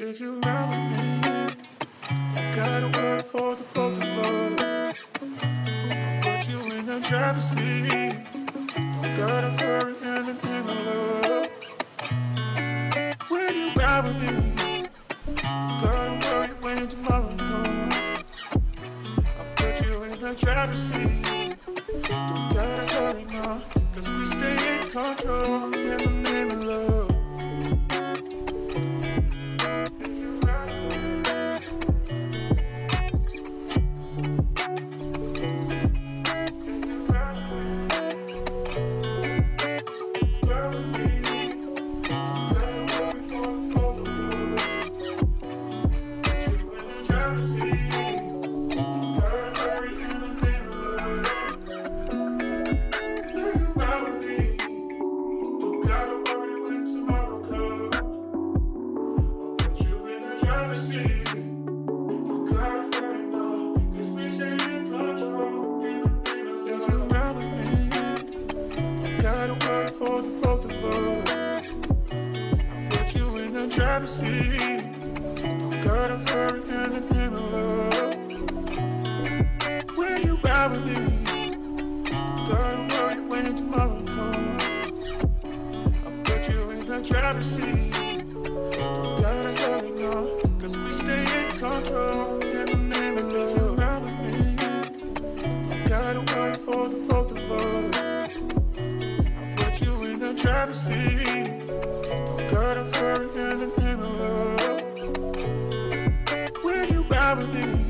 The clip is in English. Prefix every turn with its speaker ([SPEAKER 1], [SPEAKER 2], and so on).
[SPEAKER 1] If you ride with me, don't gotta work for the both of us. I'll put you in the driver's seat. Don't gotta hurry in the love. When you ride with me, don't gotta worry when tomorrow comes. I'll put you in the driver's seat. Don't gotta hurry now, cause we stay in control in the name of love. Don't gotta hurry in the name of love. When you ride with me, don't gotta worry when tomorrow comes. I'll put you in the driver's seat. Don't gotta hurry now, cause we stay in control in the name of love. If you ride with me, don't gotta worry for the both of us. I'll put you in the driver's seat. Don't gotta hurry in the name of love. When you ride with me,